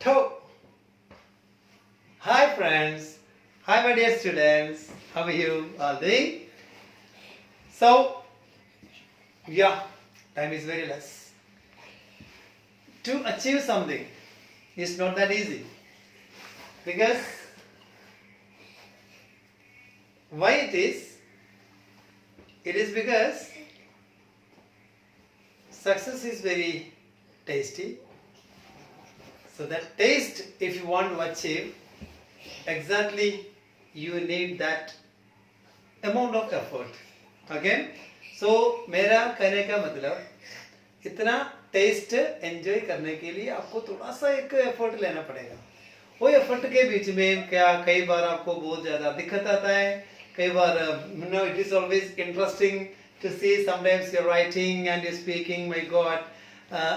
So, hi friends, hi my dear students, how are you all doing? So, yeah, time is very less. To achieve something is not that easy because why it is? It is because success is very tasty. So that taste, if you want to achieve, exactly you need that amount of effort. Okay? So मेरा कहने का मतलब इतना test enjoy करने के लिए आपको थोड़ा सा एक एफर्ट लेना पड़ेगा. वो एफर्ट के बीच में क्या कई बार आपको बहुत ज्यादा दिक्कत आता है. कई बार it is always interesting to see sometimes you're writing and you're speaking, my God,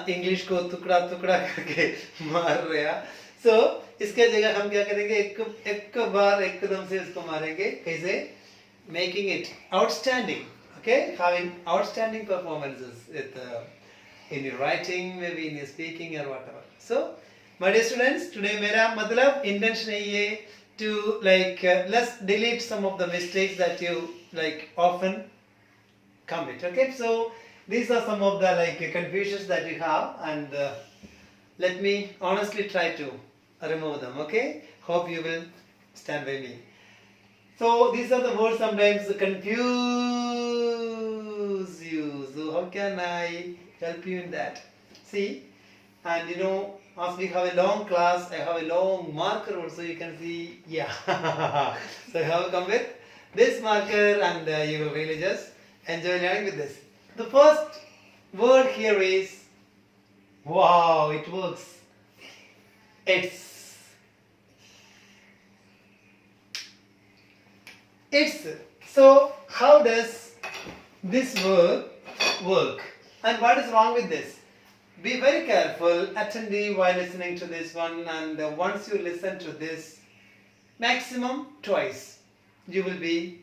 English को टुकड़ा टुकड़ा करके मार रहा. सो इसके जगह हम क्या करेंगे, एक बार एकदम से इसको मारेंगे. कैसे? Making it outstanding. Okay, having outstanding performances in your writing, maybe in your speaking or whatever. So, my dear students, today मेरा मतलब intention है ये to let's delete some of the mistakes that you often commit. Okay, so these are some of the confusions that you have, and let me honestly try to remove them. Okay, hope you will stand by me. So these are the words sometimes confuse you. So how can I help you in that? See, and as we have a long class, I have a long marker also. You can see, yeah. So I have come with this marker, and you will really just enjoy learning with this. The first word here is, wow, it works. It's. So how does this word work? And what is wrong with this? Be very careful, attentive while listening to this one, and once you listen to this, maximum twice, you will be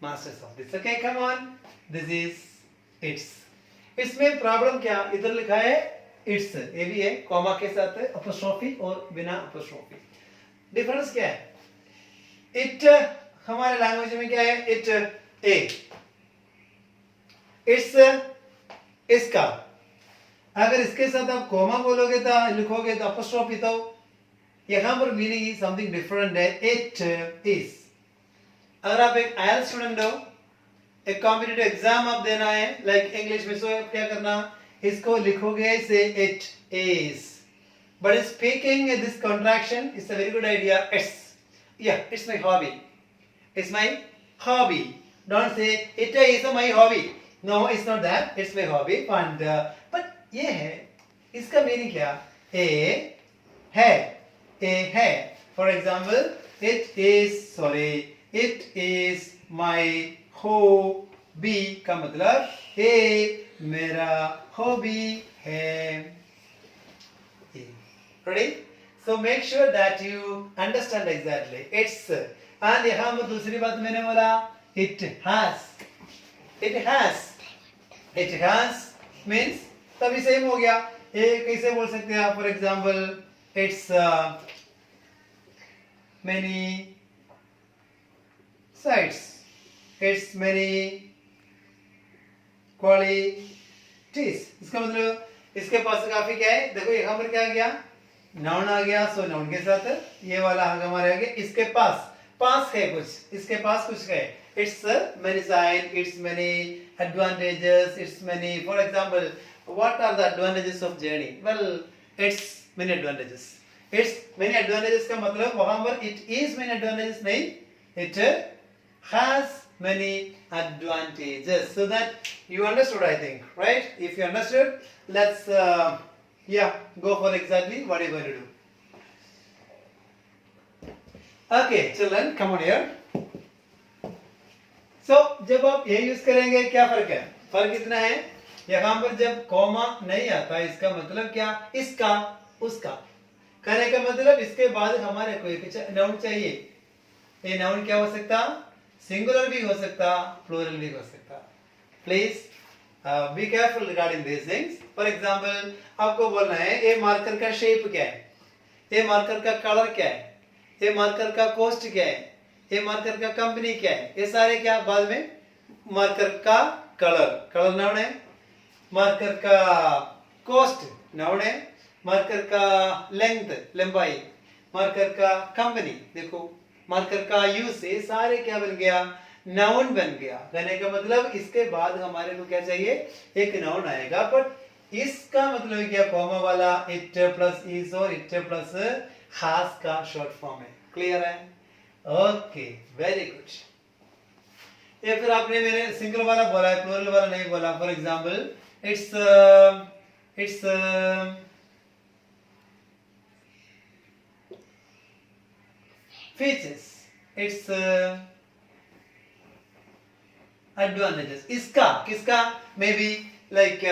masters of this. Okay, come on. This is its. इसमें problem क्या? इधर लिखा है its, ये भी है comma के साथ है, अपॉस्ट्रोफी और बिना अपॉस्ट्रोफी. डिफरेंस क्या है? इट हमारे लैंग्वेज में क्या है? It A. इट्स इसका. अगर इसके साथ आप कॉमा बोलोगे तो लिखोगे तो अपॉस्ट्रोफी, तो यहां पर मीनिंग समथिंग डिफरेंट है. It is. अगर आप एक आईएलटीएस स्टूडेंट हो, एक कॉम्पिटिटिव एग्जाम आप देना है लाइक इंग्लिश में, सो क्या करना, इसको लिखोगे ऐसे it is. But speaking this contraction is a very good idea. It's my hobby. It's my hobby. Don't say it is my hobby. No, it's not that. It's my hobby. And but ये है, इसका meaning क्या? ए है. For example, it is my hobby का मतलब ये मेरा hobby है. Ready? So make sure that you understand exactly. It's. And यहाँ पर दूसरी बात मैंने बोला, it has means तभी सेम हो गया. ये कैसे बोल सकते हैं आप? For example, it's many sides, it's many qualities. इसका मतलब इसके पास काफी क्या है? देखो यहाँ पर क्या आ गया? नाउन आ गया. सो नाउन के साथ ये वाला हमारे आ गया. इसके पास है कुछ, इसके पास कुछ है. It's many side, it's many advantages, it's many. For example, what are the advantages of journey? Well, it's many advantages. It's many advantages का मतलब वहां पर इट इज मेनी एडवांटेजेस नहीं, it has many advantages. So that you understood, I think, right? If you understood, let's go for exactly what you're going to do. Okay, children, come on here. So जब आप ये use करेंगे, क्या फर्क है? फर्क इतना है, यहाँ पर जब कॉमा नहीं आता, इसका मतलब क्या? इसका, उसका. कहने का मतलब इसके बाद हमारे कोई कुछ नाउन चाहिए. ये नाउन क्या हो सकता? सिंगुलर भी हो सकता, प्लूरल भी हो सकता. Please be careful regarding this things. For example आपको बोलना है ए मार्कर का शेप क्या है, ए मार्कर का कलर क्या है, ए मार्कर का कॉस्ट क्या है, ए मार्कर का कंपनी क्या है. ये सारे क्या बाद में मार्कर का कलर नाउन है, मार्कर का कॉस्ट नाउन है, मार्कर का लेंथ लंबाई, मार्कर का कंपनी देखो, मार्कर का यूज, ये सारे क्या बन गया नाउन बन गया. कहने का मतलब इसके बाद हमारे को क्या चाहिए, एक नाउन आएगा. बट इसका मतलब क्या, कॉमा वाला इट प्लस इज और इट प्लस हैज का शॉर्ट फॉर्म है. क्लियर है? Okay, very good. ये फिर आपने मैंने सिंगल वाला बोला है, प्लूरल वाला नहीं बोला. For example its features, its advantages. इसका किसका, मे बी लाइक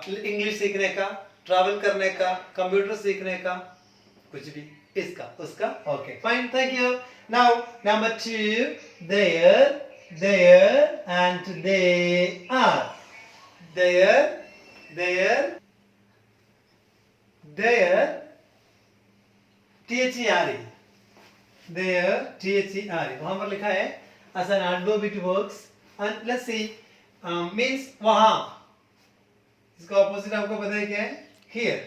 इंग्लिश सीखने का, ट्रैवल करने का, कंप्यूटर सीखने का, कुछ भी, इसका उसका. Okay fine, thank you. Now number 2, there and they are. there THERE, there वहां पर लिखा है as an adverb it works. And let's see, means वहां, इसका ऑपोजिट आपको पता है क्या है, here,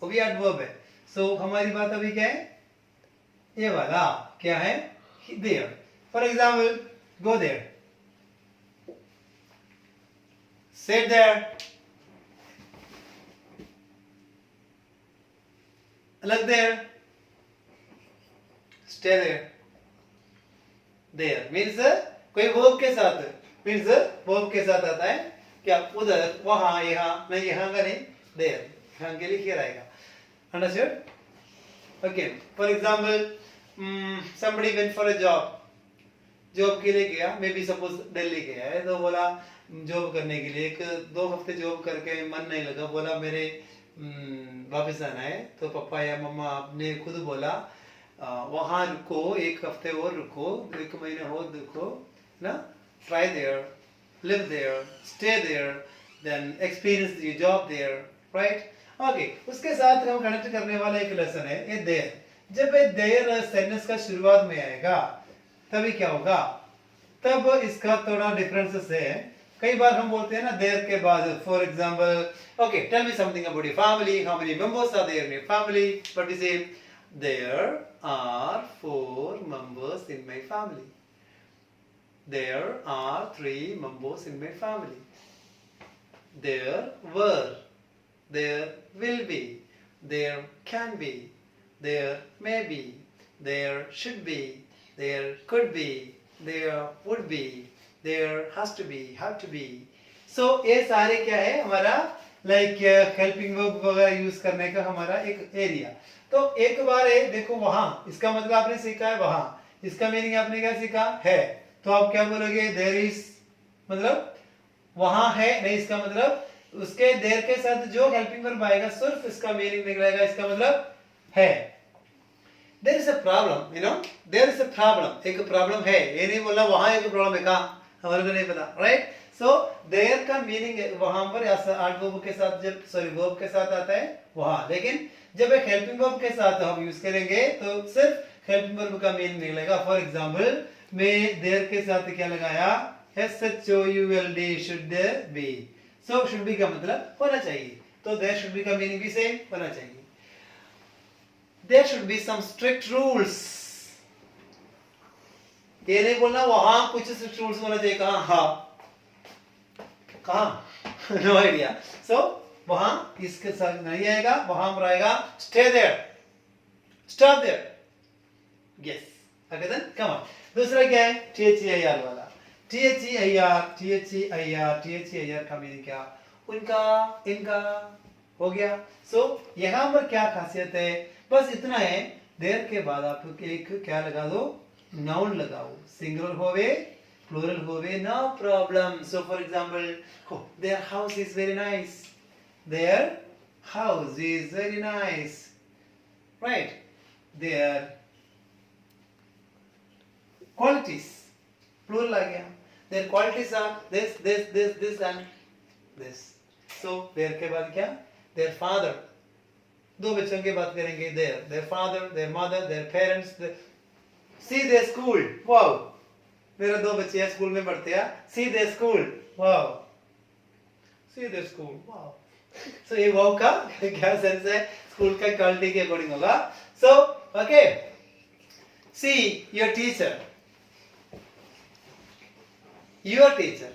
वो भी एडवर्ब है. सो हमारी बात अभी क्या है, ये वाला क्या है, there. For example go there, sit there, look there, stay there. there means कोई वर्ब के साथ, मीन्स वर्ब के साथ आता है क्या, उधर, वहां, यहाँ नहीं, यहाँ का नहीं, देयर, यहाँ के लिए हियर आएगा. Understood? Okay. For example somebody went for a job, job के लिए गया, मे बी सपोज दिल्ली गया है, तो बोला जॉब करने के लिए, 1-2 हफ्ते जॉब करके मन नहीं लगा, बोला मेरे वापस आना है. तो पापा या मम्मा ने खुद बोला वहां रुको, 1 हफ्ते और रुको, 1 महीने और रुको ना, try there, live there, stay there, then experience the job there, right? Okay, उसके साथ हम कनेक्ट करने वाला एक लेसन है ये there. जब ये there सेंटेंस का शुरुआत में आएगा तभी क्या होगा, तब इसका थोड़ा डिफरेंसेस है. कई बार हम बोलते हैं ना there के बाद, for example, okay, tell me something about your family, how many members are there in your family, but we say there are 4 members in my family. There are 3 members in my family. There were, there will be, there can be, there may be, there should be, there could be, there would be, there has to be, have to be. So ये सारे क्या है हमारा like helping verb वगैरह use करने का हमारा एक एरिया. तो एक बार है देखो, वहां, इसका मतलब आपने सीखा है वहां, इसका मीनिंग आपने क्या सीखा है, तो आप क्या बोलोगे, देयर इज, मतलब वहां है नहीं, इसका मतलब उसके देर के साथ जो हेल्पिंग वर्ब आएगा सिर्फ इसका मीनिंग निकलेगा, इसका मतलब है. There is a problem, you know, there is a problem, एक प्रॉब्लम है, ये नहीं बोला वहां एक प्रॉब्लम है, कहां हमारे को नहीं पता, राइट. सो देयर का मीनिंग वहां पर एडवर्ब के साथ, जब सॉरी वर्ब के साथ आता है वहां, लेकिन जब एक हेल्पिंग वर्ब के साथ हम यूज करेंगे तो सिर्फ हेल्पिंग वर्ब का मीनिंग निकलेगा. फॉर एग्जांपल मैं देयर के साथ क्या लगाया, SHOULD, should be. So should be का मतलब होना चाहिए, तो देयर शुड बी का मीनिंग भी सेम होना चाहिए. There should be some strict rules, ये नहीं बोलना वहां कुछ स्ट्रिक्ट रूल्स होना चाहिए, कहां, हाँ कहां, नो आइडिया. सो वहां इसके साथ नहीं आएगा, वहां पर आएगा stay there, stop there, yes. Okay then come on. दूसरा क्या है, THEIR वाला, THEIR का मीनिंग क्या, उनका, इनका हो गया. सो यहां पर क्या खासियत है, बस इतना है, देयर के बाद आप एक क्या लगा दो, नाउन लगाओ, सिंगुलर होवे प्लूरल होवे, no problem. So for example, there house is very nice, their house is very nice, right? Their qualities, plural आ गया, their qualities are this and this. So their के बाद क्या? Their father. दो बच्चों की बात करेंगे. Their father, their mother, their parents. See their school. Wow. मेरा दो बच्चे स्कूल में पढ़ते हैं. See their school. Wow. See their school. Wow. So ये wow का क्या सेंस है? स्कूल का क्वालिटी के अकॉर्डिंग होगा. So okay. See your teacher. Your teacher.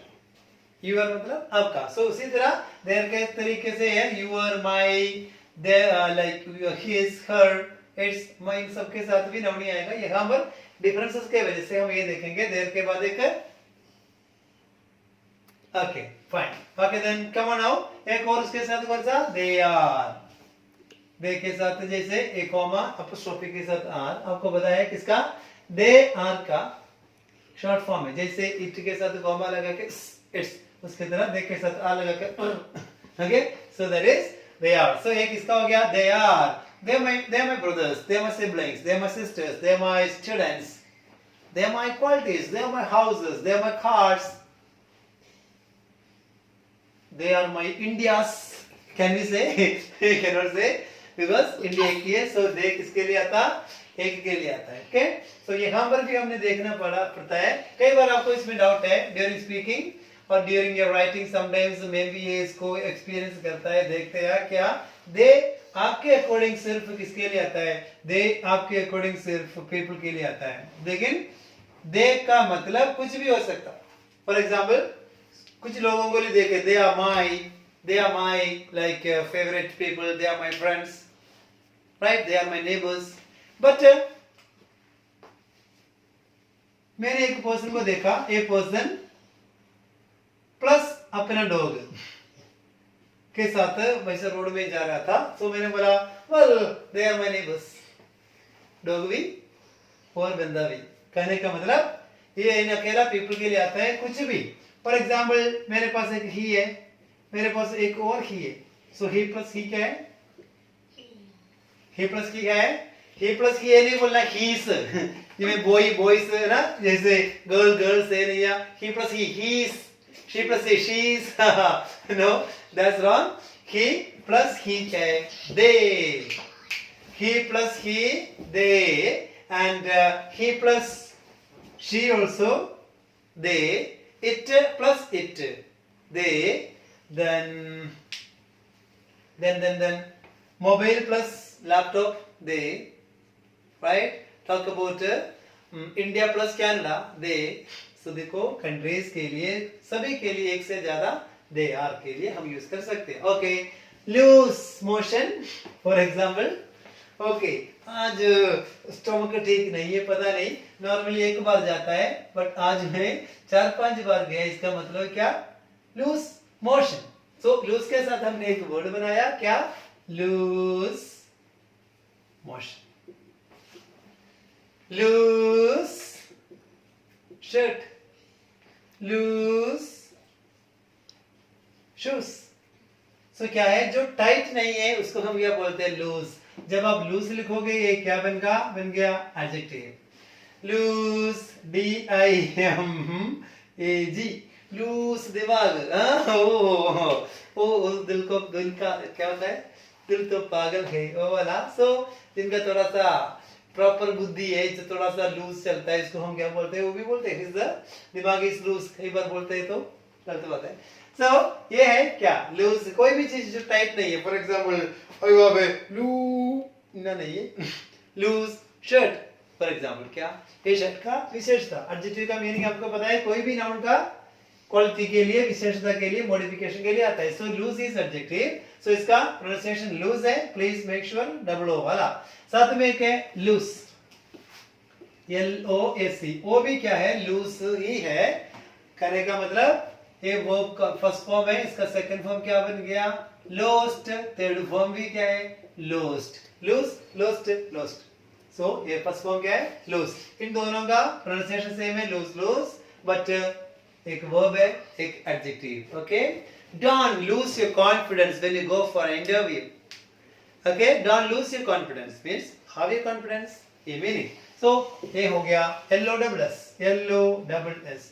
Your मतलब आपका. So उसी तरह their के तरीके से है your, my, their, like his, her, its, my, इन सबके साथ भी नाउन ही आएगा. यहाँ पर डिफरेंसेस के वजह से हम ये देखेंगे देयर के बाद एक okay fine. Okay then come on now. एक और उसके साथ कौन सा? They are. दे के साथ जैसे एक कॉमा अपोस्ट्रोफी के साथ आर. आपको बताया किसका? दे आर का शॉर्ट फॉर्म है. जैसे इट के साथ कॉमा लगा के इट्स, उसकी तरह दे के साथ आर लगा के okay. So that is they are. सो एक इसका हो गया they are. They are my brothers, they are my siblings, they are my sisters, they are my students, they are my qualities, they are my houses, they are my cars, they are my Indias. Can we say? We cannot say because India एक ही है. So they किसके लिए आता? एक के लिए आता है. Okay? So यहाँ पर भी हमने देखना पड़ता है. कई बार आपको इसमें डाउट है during speaking और during your writing. Sometimes maybe ये इसको experience करता है. देखते हैं क्या they आपके अकॉर्डिंग सिर्फ किसके लिए आता है? दे आपके अकॉर्डिंग सिर्फ पीपल के लिए आता है. लेकिन दे का मतलब कुछ भी हो सकता. फॉर एग्जाम्पल कुछ लोगों को लिए देखे they are my like favourite people, they are my friends, right, they are my neighbours. But मैंने एक पर्सन को देखा, एक पर्सन प्लस अपना डॉग के साथ वैसे रोड में जा रहा था. तो मैंने बोला well they are my neighbours. Dog भी और बंदा भी. कहने का मतलब ये इन अकेला पीपल के लिए आता है कुछ भी. फॉर एग्जांपल मेरे पास एक ही है, मेरे पास एक और ही है. सो ही प्लस ही क्या है? ही प्लस ही क्या है? ही प्लस ही ये नहीं बोलना हीस जिसमें बॉय बॉयज है ना, जैसे गर्ल गर्ल से नहीं. या he plus he he's, she plus he she's no, that's wrong. He plus he क्या है? They. He plus he they, and he plus she also they. It plus it they. Then mobile plus laptop they, right? Talk about India plus Canada they. तो देखो countries के लिए सभी के लिए एक से ज्यादा दे आर के लिए हम यूज कर सकते हैं. Okay. Loose motion for example. Okay आज स्टमक ठीक नहीं है, पता नहीं, नॉर्मली एक बार जाता है बट आज मैं 4-5 बार गया. इसका मतलब क्या? Loose motion. सो लूज के साथ हमने एक वर्ड बनाया क्या? Loose motion. Loose shirt, loose shoes. So क्या है? जो टाइट नहीं है उसको हम क्या बोलते हैं? लूज. जब आप लूज लिखोगे ये क्या बन गया एडजेक्टिव. Loose DIMAG. लूज दिमाग. ओ दिल का क्या होता है? दिल तो पागल है वो वाला. सो जिनका थोड़ा सा प्रॉपर बुद्धि है, जो थोड़ा सा लूज चलता है, इसको हम क्या बोलते हैं? वो भी बोलते हैं दिमाग इज लूज. कई बार बोलते हैं तो गलत बात है. सो ये है क्या? लूज. कोई भी चीज जो टाइट नहीं है. फॉर एग्जांपल नहीं है लूज शर्ट. फॉर एग्जांपल क्या? ये शर्ट का विशेषता. एडजेक्टिव का मीनिंग आपको पता है. कोई भी नाउन का क्वालिटी के लिए, विशेषता के लिए, मॉडिफिकेशन के लिए आता है. So loose is adjective. So इसका प्रोनाउंसिएशन लूज है. Please make sure double O वाला. साथ में एक है लूस. LOAC. ओ भी क्या है? लूस ही है. कहने का मतलब ये वर्ब का फर्स्ट फॉर्म है, इसका सेकंड फॉर्म क्या बन गया? लोस्ट. थर्ड फॉर्म भी क्या है? Lost. Loose, lost, lost. So ये फर्स्ट फॉर्म क्या है? लूज. इन दोनों का प्रोनाउंसिएशन सेम है, लूज लूज, बट एक वर्ब है, एक adjective. Okay. Don't lose your confidence when you go for an interview. Okay, don't lose your confidence means have your confidence. ये meaning. So ये हो गया LOSS.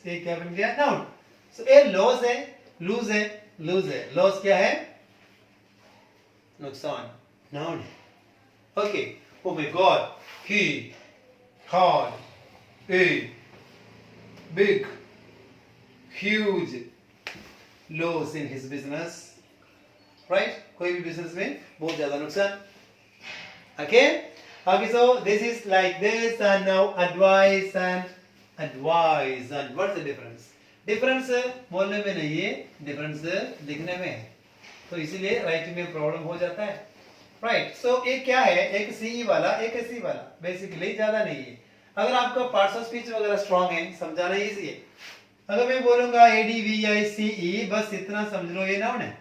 ये क्या बन गया? Noun. So ये lose है, lose है, लूज है, लॉस क्या है? नुकसान, नाउन है। Okay, oh my God, he had a big huge loss in his business, right? कोई भी बिजनेस में बहुत ज्यादा नुकसान। Okay, okay, so this is like this, and now advice and what's the difference? Difference बोलने में नहीं है, डिफरेंस लिखने में है, तो इसीलिए राइटिंग में प्रॉब्लम हो जाता है, राइट। सो एक क्या है, एक सी वाला एक सी वाला, बेसिकली ज्यादा नहीं है। अगर आपका पार्ट्स ऑफ स्पीच वगैरह स्ट्रांग है, समझाना इजी है। अगर मैं बोलूंगा ADVICE, बस इतना समझ लो, ये नाउन है।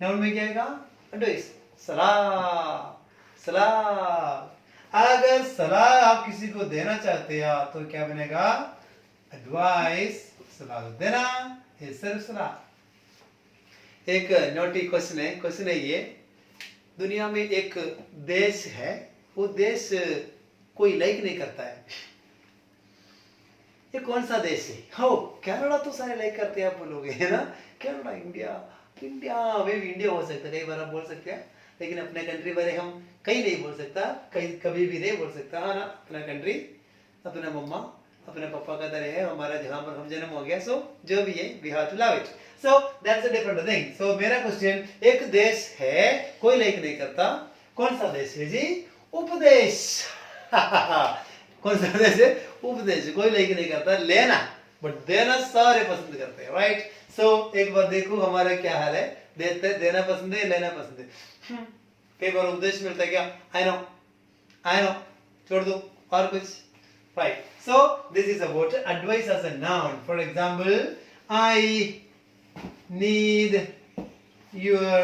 नाउन में क्या आएगा? एडवाइस, सलाह, सलाह। अगर सलाह आप किसी को देना चाहते हैं तो क्या बनेगा? एडवाइस, सलाह देना, ये सिर्फ सलाह। एक नोटी क्वेश्चन है, क्वेश्चन है ये, दुनिया में एक देश है, वो देश कोई लाइक नहीं करता है, ये कौन सा देश है? हो, कनाडा तो सारे लाइक करते हैं, आप बोलोगे है ना, कनाडा, इंडिया, इंडिया वे भी इंडिया हो सकता है, कई बार आप बोल सकते हैं, लेकिन अपने कंट्री बारे हम कहीं नहीं बोल सकता, कहीं कभी भी नहीं बोल सकता, है ना। अपना कंट्री, अपना मम्मा, अपने पापा का तरह है हमारा, जहां पर हम जन्म हो गया, सो जो भी है we have to love it, so that's a different thing. So मेरा क्वेश्चन, एक देश है कोई लाइक नहीं करता, कौन सा देश है जी? उपदेश। कौन सा देश है? उपदेश। कोई लाइक नहीं करता, लेना बट देना सारे पसंद करते हैं, राइट। सो एक बार देखो हमारा क्या हाल है, देना पसंद है, लेना पसंद है। कई बार उपदेश मिलता है क्या? आई नो, छोड़ दो, और कुछ, right. So this is about advice as a noun. For example, I need your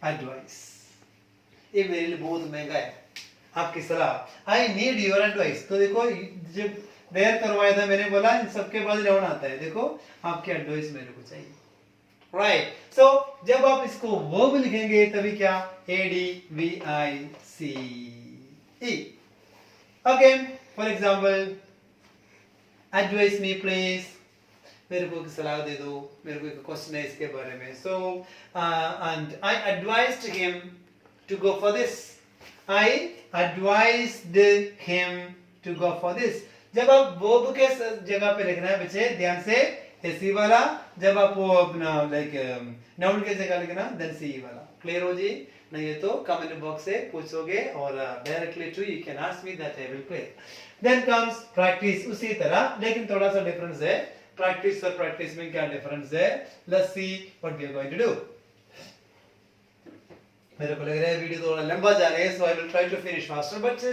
advice, ये मेरे लिए बहुत महंगा है, आपकी सलाह। आई नीड योर एडवाइस, तो देखो जब देर करवाया था मैंने बोला इन सबके बाद नाउन आता है, देखो आपकी एडवाइस मेरे को चाहिए, राइट। सो जब आप इसको वर्ब लिखेंगे तभी क्या? ADVICE। Okay, for example, advice me please, मेरे को सलाह दे दो, मेरे को एक क्वेश्चन है इसके बारे में। So and I advised him to go for this, I advised him to go for this। जब आप वर्ब के जगह पे लिखना है बच्चे, ध्यान से, एसी वाला, जब आप वो अपना लाइक नाउन के जगह लिखना, देन सी वाला। क्लियर हो जी? नहीं है तो कमेंट बॉक्स से पूछोगे और directly to you can ask me, that I will clear. Then comes practice, उसी तरह, लेकिन थोड़ा सा डिफरेंस है। प्रैक्टिस और प्रैक्टिस में क्या डिफरेंस है? Let's see what we are going to do. मेरे को लग रहा है वीडियो थोड़ा लंबा जा रहा है, so I will try to finish faster, but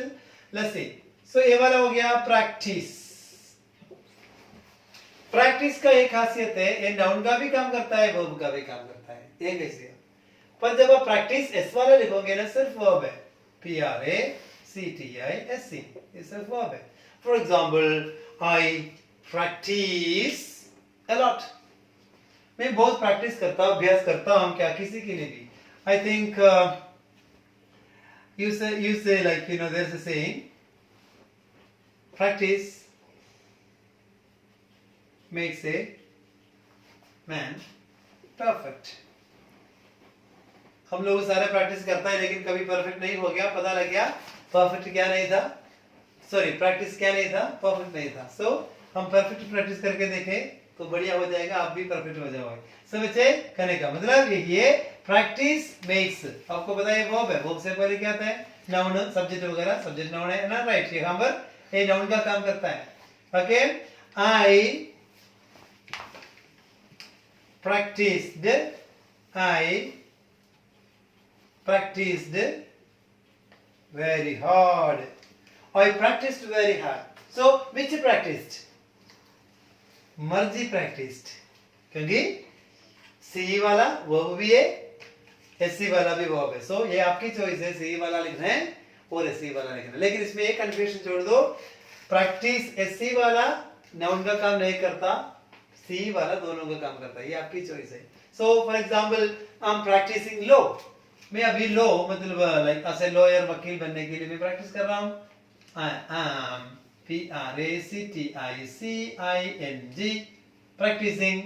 let's see. So ये वाला हो गया प्रैक्टिस। प्रैक्टिस का एक खासियत है, ये नाउन का भी काम करता है, वर्ब का भी काम करता है, ये कैसे? पर जब आप प्रैक्टिस एस वाला लिखोगे ना, सिर्फ वर्ब है, PRACTISC, ये सिर्फ वर्ब है। For example, I practice a lot, मैं बहुत प्रैक्टिस करता हूं, अभ्यास करता हूं, क्या? किसी के लिए भी। I think you say like, you know, there's a saying, practice makes a man perfect। हम लोग सारे प्रैक्टिस करता है लेकिन कभी परफेक्ट नहीं हो गया, पता लग गया परफेक्ट क्या नहीं था, सॉरी प्रैक्टिस क्या नहीं था, परफेक्ट नहीं था। सो हम परफेक्ट प्रैक्टिस करके देखें तो बढ़िया हो जाएगा, आप भी परफेक्ट हो जाओगे। सब बच्चे, कहने का मतलब ये प्रैक्टिस मेक्स, आपको पता है वर्ब है, वर्ब से पहले क्या आता है? नाउन, सब्जेक्ट वगैरह, सब्जेक्ट नाउन है ना, राइट। यहाँ पर ये नाउन का काम करता है। Okay, I practiced very hard, I practiced very hard। so which practiced? मर्जी practiced, क्योंकि सी वाला वर्ब भी है, एससी वाला भी वर्ब है। सो ये आपकी चॉइस है, सी वाला लिखना है और एससी वाला लिखना है, लेकिन इसमें एक कंफ्यूजन छोड़ दो, प्रैक्टिस एससी वाला नाउन का काम नहीं करता, सी वाला दोनों का काम करता है, ये आपकी चॉइस है। So for example, I am practising law, मैं अभी लॉ मतलब लाइक ऐसे लॉयर, वकील बनने के लिए मैं प्रैक्टिस कर रहा हूं। I am PRACTICING, practising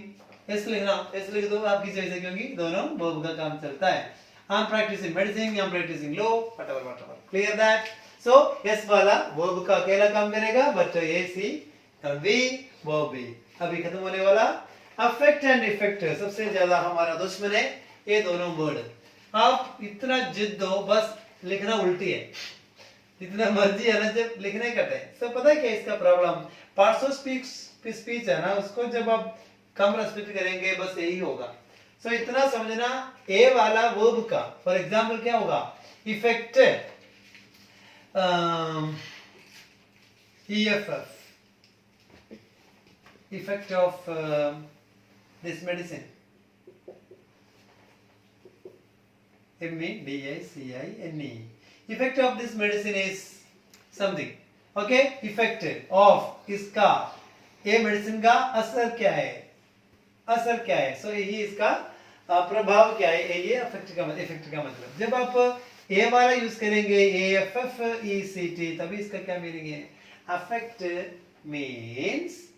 S लिखना, एस लिख दो आपकी चॉइस है, क्योंकि दोनों वर्ब का काम चलता है। I am practising medicine, I am practising law, whatever, clear that. So S वाला वर्ब का अकेला काम करेगा, but A C V verb B. अभी खत्म होने वाला। अफेक्ट एंड इफेक्ट सबसे ज्यादा हमारा दुश्मन है ये दोनों वर्ड। आप इतना जिद दो, बस लिखना उल्टी है, जितना मर्जी है ना, जब लिखने का टाइम सब पता है क्या इसका प्रॉब्लम। पार्ट्स ऑफ स्पीच है ना, उसको जब आप कम रेस्पेक्ट करेंगे बस यही होगा। सो इतना समझना, ए वाला वर्ब का फॉर एग्जांपल क्या होगा, effect EFF, effect of this medicine, MEDICINE, effect of this medicine is something, okay, effect of इसका, ये मेडिसिन का असर क्या है, असर क्या है, सो यही इसका प्रभाव क्या है, ये इफेक्ट का मतलब। जब आप ए वाला यूज करेंगे AFFECT, तभी इसका क्या मीनिंग है, अफेक्ट मीन्स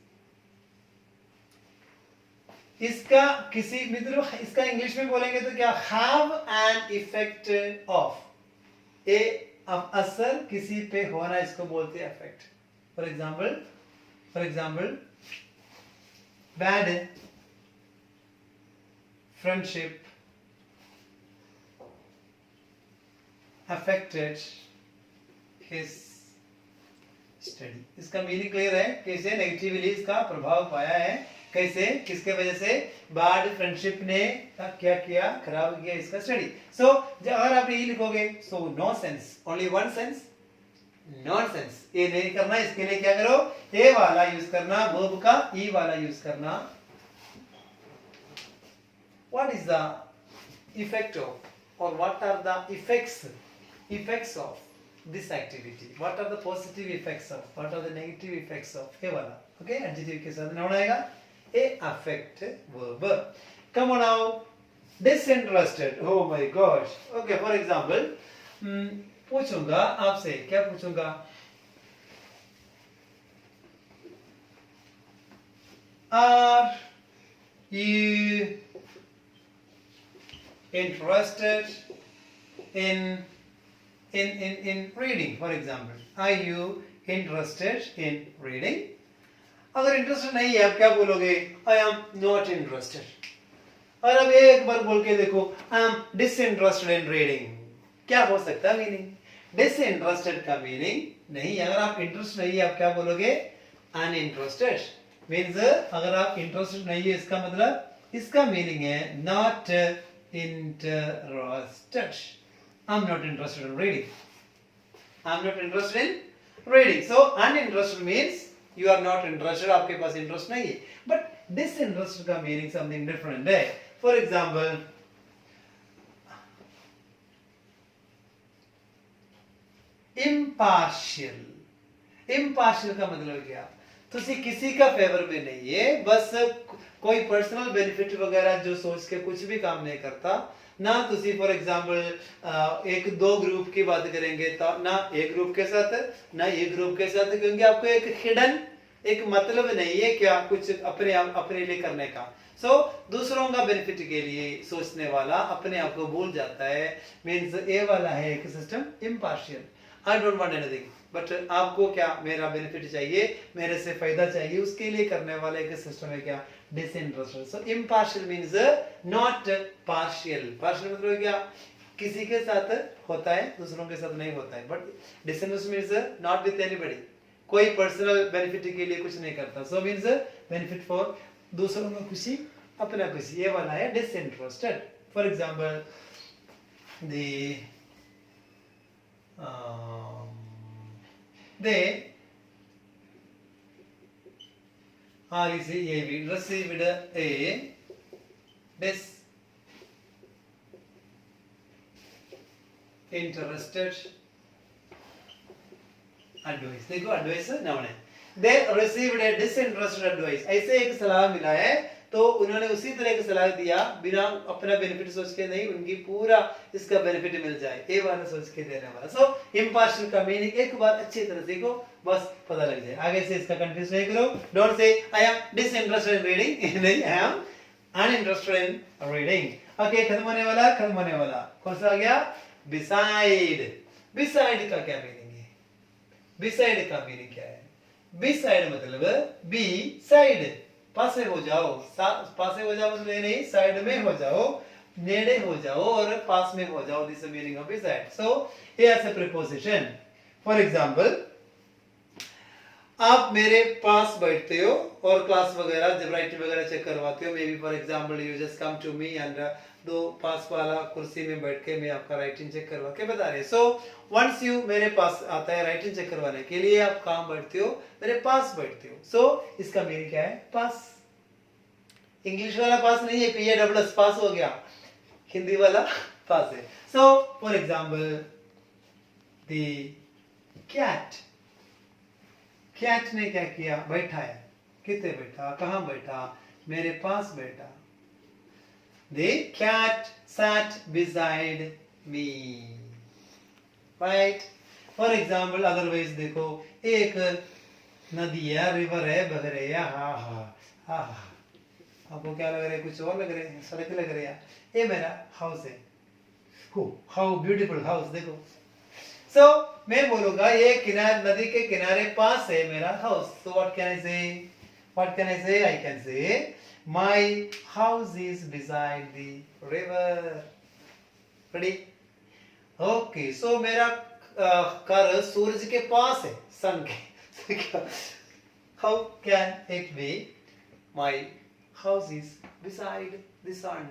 इसका किसी मित्रों, इसका इंग्लिश में बोलेंगे तो क्या, हैव एन इफेक्ट ऑफ, ए असर किसी पे होना, इसको बोलते हैं affect. For example bad friendship affected his study। इसका मीनिंग क्लियर है, कैसे नेगेटिवली इसका प्रभाव पाया है, कैसे, किसके वजह से, बैड फ्रेंडशिप ने क्या किया, खराब किया इसका स्टडी। सो अगर आप यही लिखोगे, so no sense, only one sense, nonsense, ये नहीं करना। इसके लिए क्या करो, ए वाला यूज करना, वर्ब का ई वाला यूज करना। What is the effect of, or what are the effects of this activity, what are the positive effects of, what are the negative effects of, ये वाला, okay, adjective के साथ नाउन आएगा, a affect verb। come on now, disinterested, oh my gosh, okay, for example पूछूंगा आपसे, क्या पूछूंगा, are you interested in reading, for example, are you interested in reading? अगर इंटरेस्टेड नहीं है आप क्या बोलोगे, I am not interested। और अब एक बार बोल के देखो, I am disinterested in reading, क्या हो सकता है मीनिंग, disinterested का मीनिंग नहीं, अगर आप इंटरेस्ट नहीं है आप क्या बोलोगे, uninterested, मीन्स अगर आप इंटरेस्टेड नहीं है इसका मतलब, इसका मीनिंग है not interested। I'm not interested in reading, I'm not interested in reading। so uninterested means you are not interested, आपके पास इंटरेस्ट नहीं है। but disinterested का मीनिंग something different है। for example impartial, impartial का मतलब क्या, तुसी किसी का फेवर में नहीं है, बस कोई पर्सनल बेनिफिट वगैरह जो सोच के कुछ भी काम नहीं करता ना। तुसी फॉर एग्जांपल एक दो ग्रुप की बात करेंगे तो ना एक ग्रुप के साथ ना ये ग्रुप के साथ, क्योंकि आपको एक हिडन एक मतलब नहीं है क्या कुछ अपने लिए करने का। सो दूसरों का बेनिफिट के लिए सोचने वाला अपने आप को भूल जाता है, मीन्स ए वाला है एक system impartial. I don't want anything, but आपको क्या मेरा बेनिफिट चाहिए, मेरे से फायदा चाहिए, उसके लिए करने वाला एक सिस्टम है क्या, disinterested. So impartial means not partial. Partial मतलब क्या, किसी के साथ होता है दूसरों के साथ नहीं होता है, but disinterested means not with anybody, कोई पर्सनल बेनिफिट के लिए कुछ नहीं करता। सो मीन्स बेनिफिट फॉर दूसरों में खुशी अपना खुशी, ये वाला है disinterested. For example they received a disinterested advice। देखो एडवाइस नाउन है, they received a disinterested advice, ऐसे एक सलाह मिला है तो उन्होंने उसी तरह की सलाह दिया, बिना अपना बेनिफिट सोच के नहीं, उनकी पूरा इसका बेनिफिट मिल जाए, ये वाला सोच के देने वाला। सो इम्पार्शियल का मीनिंग एक बार अच्छी तरह सीखो, बस पता लग जाए, आगे से इसका कंफ्यूज नहीं करो। Don't say I am disinterested in reading, नहीं, I am uninterested in reading. Okay, खत्म होने वाला कौन सा आ गया? बिसाइड। बिसाइड का क्या मीनिंग है? बिसाइड का मीनिंग क्या है? बिसाइड मतलब बी साइड, पास में हो जाओ, पास में हो जाओ मतलब ये नहीं, साइड में हो जाओ, नेड़े हो जाओ और पास में हो जाओ, this meaning of beside. So here is a preposition. For example, आप मेरे पास बैठते हो और क्लास वगैरह जब राइटिंग वगैरह चेक करवाते हो, maybe for example you just come to me and दो पास वाला कुर्सी में बैठ के मैं आपका राइटिंग चेक करवा के बता रहे। सो वंस यू मेरे पास आता है राइटिंग चेक करवाने के लिए, आप कहां बैठते हो? मेरे पास बैठते हो। सो इसका मीनिंग क्या है? पास। इंग्लिश वाला पास नहीं है, PASS पास हो गया, हिंदी वाला पास है। So for example, the cat, cat ने क्या किया? बैठा है। कितने बैठा? कहां बैठा? मेरे पास बैठा। The cat sat beside me. Right? For example, otherwise देखो, एक नदी है, रिवर है, बह रही है, हा हा हा हा। आपको क्या लग रहा है? कुछ और लग रहे हैं, सड़क लग रही है। ये मेरा हाउस है। हाउ ब्यूटीफुल हाउस, देखो। सो मैं बोलूंगा ये किनारे, नदी के किनारे पास है मेरा house. So what can I से? व्हाट कैन आई से? I can say my house is beside the river. Ready? Okay, so मेरा घर सूरज के पास है, सन के। How can it be? My house is beside the sun.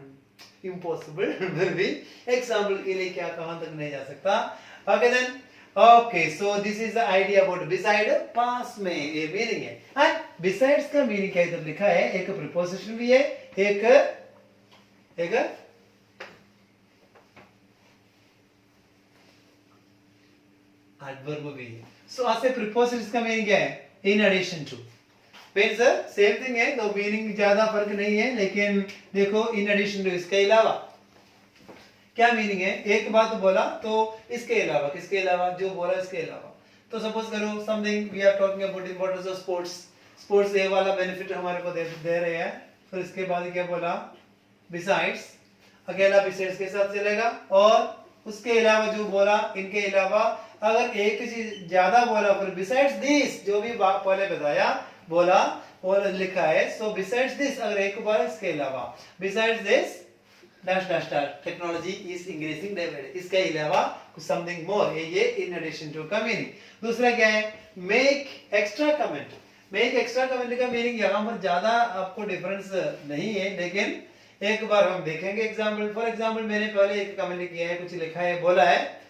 Impossible. Will be. Example के लिए क्या कहां तक नहीं जा सकता? Okay then. Okay, so this is the idea about beside, पास में, ये मीनिंग है। and besides का मीनिंग क्या इधर लिखा है? एक प्रीपोजिशन भी है, एक एडवर्ब भी है। सो आज से प्रीपोजिशन का मीनिंग क्या है? In addition to. Means same thing है, दो मीनिंग ज्यादा फर्क नहीं है, लेकिन देखो इन एडिशन टू, इसके अलावा क्या मीनिंग है? एक बात बोला तो इसके अलावा, किसके अलावा? जो बोला इसके अलावा। तो सपोज करो something we are talking about importance of sports, sports ये वाला बेनिफिट हमारे को दे रहे हैं। फिर इसके बाद क्या बोला? बिसाइड्स, अकेला बिसाइड्स के साथ चलेगा, और उसके अलावा जो बोला, इनके अलावा अगर एक चीज ज्यादा बोला, फिर बिसाइड्स दिस, जो भी पहले बताया बोला और लिखा है। सो बिसाइड्स दिस, अगर एक बार इसके अलावा, besides this dash dash dash, technology is increasing day by day, इसके अलावा कुछ something more, ये in addition to का मीनिंग। दूसरा क्या है? make extra comment। make extra comment का मीनिंग यहाँ पर ज्यादा आपको डिफरेंस नहीं है, लेकिन एक बार हम देखेंगे एग्जाम्पल। फॉर एग्जाम्पल, मैंने पहले एक कमेंट किया है, कुछ लिखा है, बोला है,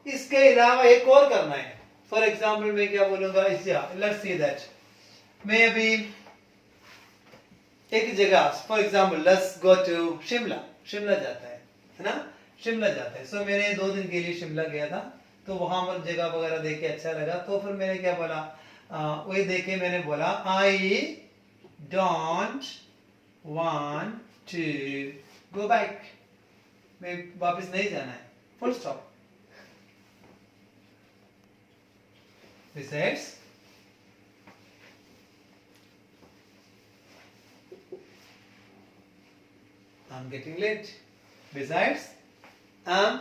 इसके अलावा एक और करना है। फॉर एग्जाम्पल मैं क्या बोलूंगा? लेट्स सी दैट, मैं अभी एक जगह, for example let's go to Shimla, Shimla जाता है ना, शिमला जाता है। सो मैंने 2 दिन के लिए शिमला गया था, तो वहां पर जगह वगैरह देख के अच्छा लगा, तो फिर मैंने क्या बोला? वही देख के मैंने बोला, I don't want to go back, मैं वापस नहीं जाना है, full stop. Besides, I'm getting late. Besides, I'm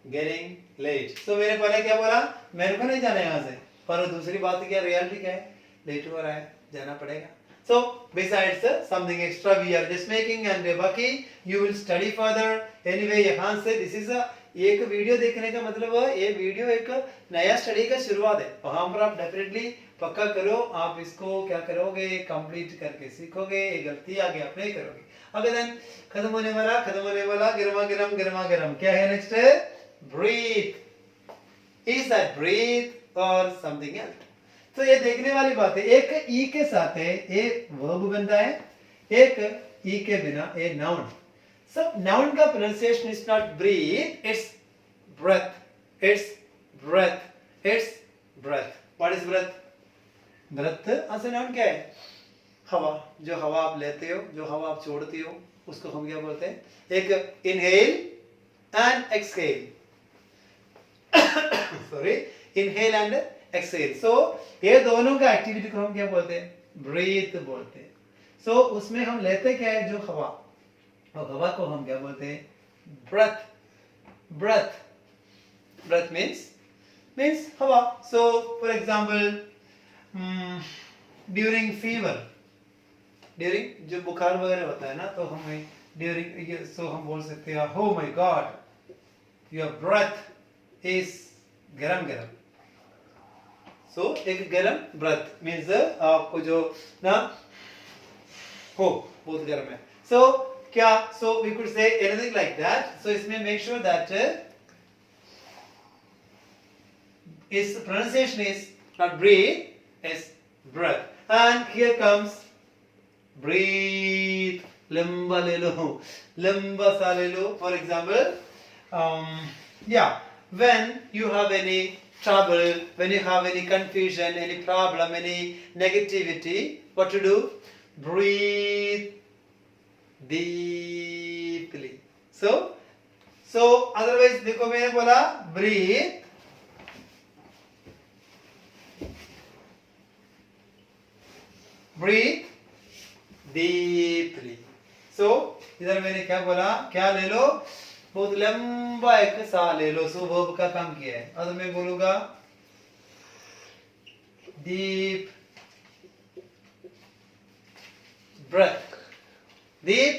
getting late. So मैंने पहले क्या बोला? मेरे को नहीं जाना यहाँ से, पर दूसरी बात क्या, रियलिटी क्या है? लेट हो रहा है, जाना पड़ेगा। So besides something extra we are just making, and बाकी you will study further. Anyway यहाँ से this is एक वीडियो देखने का मतलब ये वीडियो एक नया स्टडी का शुरुआत है, वहां पर आप डेफिनेटली पक्का करो, आप इसको क्या करोगे? कंप्लीट करके सीखोगे, ये गलती आगे आप नहीं करोगे। अगर देन खत्म होने वाला, गर्मा गर्म क्या है next? Breathe. Is that breathe और समथिंग एल्स? तो ये देखने वाली बात है, एक ई के साथ है ये वर्ब बनता है, एक ई के बिना ये नाउन। सब नाउन का pronunciation is not breathe, it's breath, it's breath, it's breath. What is breath? Breath असली नाउन क्या है? हवा, जो हवा आप लेते हो, जो हवा आप छोड़ते हो, उसको हम क्या बोलते हैं? एक inhale and exhale, sorry, inhale and exhale. So ये दोनों का एक्टिविटी को हम क्या बोलते हैं? ब्रीथ बोलते हैं। सो उसमें हम लेते क्या है, जो हवा, और हवा को हम क्या बोलते हैं, breath. breath breath means हवा. so for example during fever, during जो बुखार वगैरह होता है ना, तो हमें during so हम बोल सकते हैं, oh my god your breath is गरम गरम. so एक गरम breath means आपको जो ना हो बहुत गर्म है. so क्या, so we could say anything like that. so इसमें make sure that its pronunciation is not breathe, is breath. and here comes breathe. लंबा ले लो, लंबा सा ले लो. for example yeah, when you have any trouble, when you have any confusion, any problem, any negativity, what to do? breathe deeply. so otherwise देखो मैंने बोला breathe, breathe deeply. so इधर मैंने क्या बोला, क्या ले लो, बहुत लंबा एक सा ले लो. सो वर्ब का काम किया है. अगर मैं बोलूंगा deep breath, deep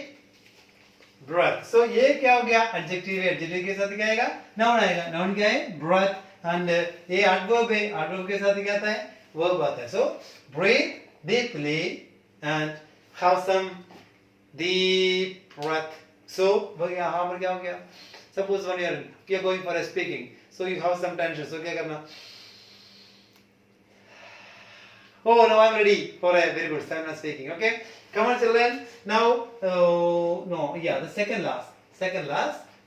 breath. so ये क्या हो गया, एडजेक्टिव है. एडजेक्टिव के साथ क्या आएगा, नाउन आएगा. नाउन क्या है, breath. एंड ये एडवर्ब है. एडवर्ब के साथ क्या आता है, वर्ब आता है. so breathe deeply and have some deep breath. so यहाँ पर क्या हो गया, suppose when you are going for a speaking, so you have some tension, so क्या करना, oh no I'm ready for a very good, so I'm not speaking. okay, come on children. now no yeah, the second last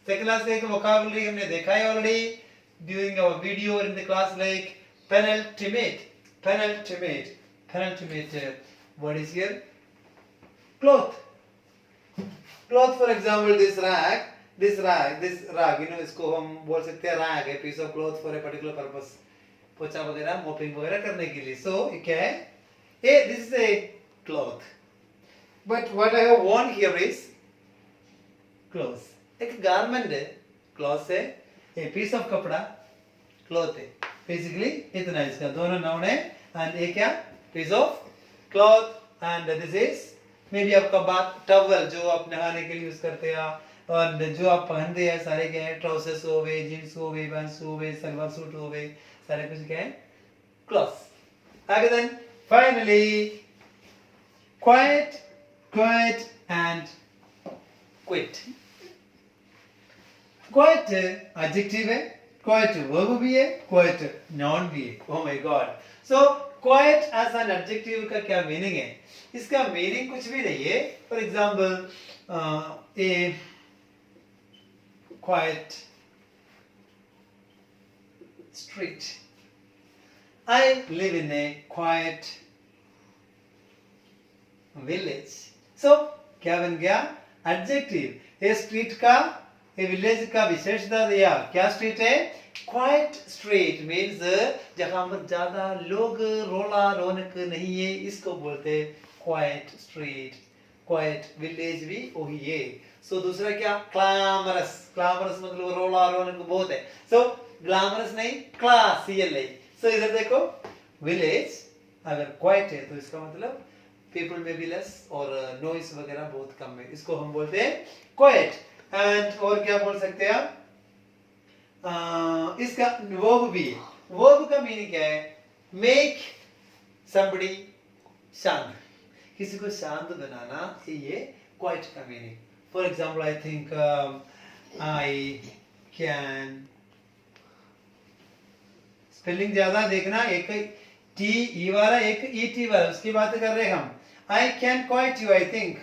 एक vocabulary हमने देखा है already during our video or in the class, like penultimate. What is here, cloth. for example this rag, इसको हम बोल सकते हैं rag है, piece of cloth for a particular purpose, पोछा वगैरह मोपिंग वगैरह करने के लिए. so क्या है, this is a cloth, but what I have worn here is clothes. एक garment है, cloth है, a piece of कपड़ा cloth है. basically इतना इसका दोनों नाउन है. and ये क्या, piece of cloth. and this is maybe आपका बात टॉवल, जो आप नहाने के लिए यूज करते हैं, और जो आप पहनते हैं सारे क्या है, ट्राउजर्स हो गए, जींस हो गए, पैंट्स हो गए, सलवार सूट हो गए, सारे कुछ क्या है, क्लॉथ्स. आगे then finally quiet and quit. quiet adjective है, quiet वर्ब भी है, quiet नाउन भी है. oh my god. so quiet as an adjective का क्या मीनिंग है, इसका मीनिंग कुछ भी नहीं है. For example A quiet street. I live in a quiet village. so क्या बन गया, एडजेक्टिव. ए स्ट्रीट का, ए विलेज का विशेषता दिया. क्या स्ट्रीट है, क्वाइट स्ट्रीट मीन्स जहां पर ज्यादा लोग, रोला रौनक नहीं है, इसको बोलते हैं क्वाइट स्ट्रीट. क्वाइट विलेज भी वही है. सो दूसरा क्या, ग्लैमरस. मतलब रोला रौनक बहुत है. सो ग्लैमरस नहीं, क्लासियल है. सो इधर देखो विलेज अगर क्वाइट है तो इसका मतलब पीपल में भी लेस और नॉइस वगैरह बहुत कम है, इसको हम बोलते हैं क्वाइट. एंड और क्या बोल सकते हैं आप, इसका वर्ब भी है. वर्ब का मीनिंग क्या है, मेक somebody शांत, किसी को शांत बनाना, ये क्वाइट का meaning. For example I think I can, spelling ज्यादा देखना, एक टी ई वाला एक ई टी वाला, उसकी बात कर रहे हैं हम. आई can quiet you, I think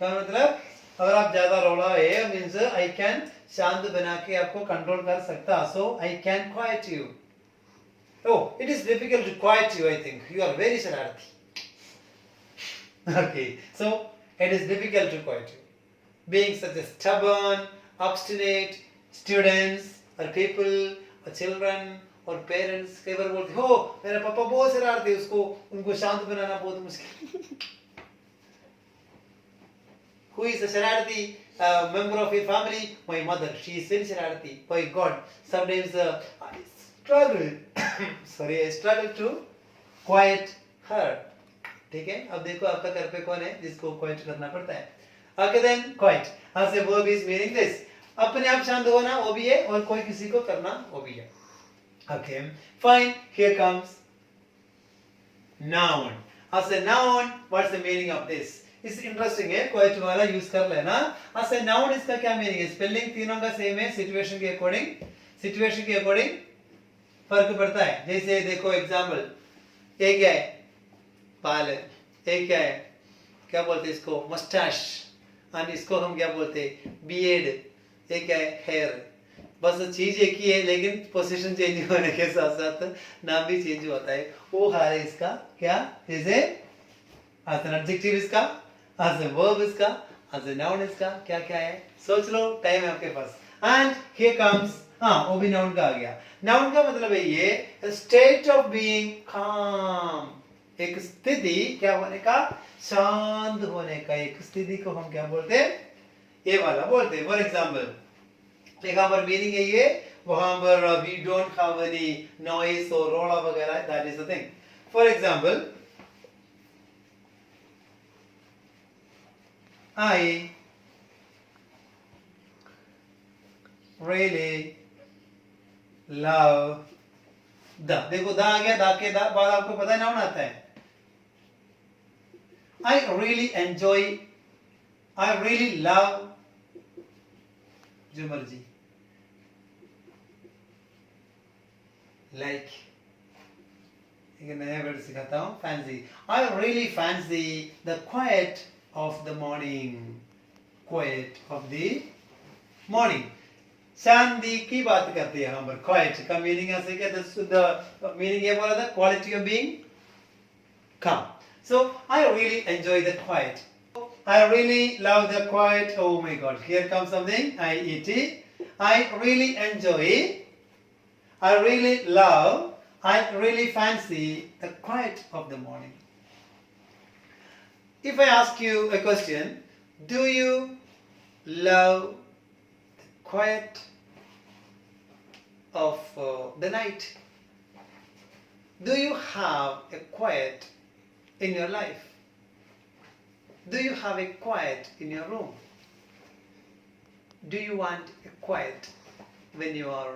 का मतलब अगर आप ज्यादा रोला है मीन्स आई कैन शांत बना के आपको कंट्रोल कर सकता. So I can quiet you. Oh, it is difficult to quiet you, I think. You are very शरारती. Okay, so it is difficult to quiet you. Being such a stubborn, obstinate students or people or children or parents, कई बार बोलते हो मेरा पापा बहुत शरारती है, उसको उनको शांत बनाना बहुत मुश्किल. Who is a Shararati member of your family? My mother. She is very Shararati. My God. Sometimes I struggle. Sorry, I struggle to quiet her. ठीक है, अब देखो आपका घर पे कौन है जिसको क्वाइट करना पड़ता है. Okay then, quiet. as a verb is meaning this. अपने आप शांत होना वो भी है और कोई किसी को करना वो भी है. Okay, fine. Here comes noun. As a noun, what's the meaning of this? इस इंटरेस्टिंग है, क्वाइट वाला यूज कर लेना. as a noun इसका क्या मीनिंग है? स्पेलिंग तीनों का सेम है. सिचुएशन के अकॉर्डिंग फर्क पड़ता है. जैसे देखो एग्जांपल, एक क्या है? बाल है. एक क्या है? क्या बोलते हैं इसको? मस्टैश. और इसको हम क्या बोलते हैं? बियर्ड. एक क्या है? हेयर. बस चीज एक ही है लेकिन पोजीशन चेंज होने के साथ साथ नाम भी चेंज होता है. वो है इसका क्या? जैसे as an adjective इसका, as a verb इसका, as a noun इसका क्या क्या है? सोच लो, टाइम है आपके पास. And here comes, वो भी noun का आ गया. Noun का मतलब है ये state of being calm. एक स्थिति क्या होने का? शांत होने का. एक स्थिति को हम क्या बोलते हैं? ये वाला बोलते हैं. फॉर एग्जाम्पल, यहाँ पर मीनिंग है ये, वहां पर we don't have any noise or रोड़ा वगैरह, that is the thing. For example, I really love the. देखो दा आ गया, दा के बाद आपको पता है नाउन आता है. I really enjoy, I really love, जो मर्जी, like, एक नया वर्ड सिखाता हूँ, fancy. I really fancy the quiet of the morning. Quiet of the morning. शांति की बात करते हैं यहाँ पर. Quiet का मीनिंग ऐसे क्या? the meaning ये बोला था, quality of being calm. So I really enjoy the quiet. I really love the quiet. Oh my God! Here comes something. I-E-T. I really enjoy. I really love. I really fancy the quiet of the morning. If I ask you a question, do you love the quiet of the night? Do you have a quiet in your life? Do you have a quiet in your room? Do you want a quiet when you are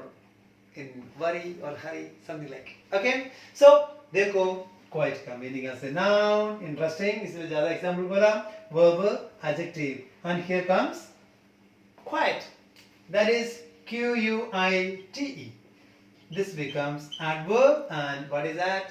in worry or hurry, something like? Okay, so देखो quiet का meaning as a noun, interesting. इसलिए ज़्यादा example बोला. Verb, adjective, and here comes quiet. That is Q-U-I-T-E. This becomes adverb, and what is that?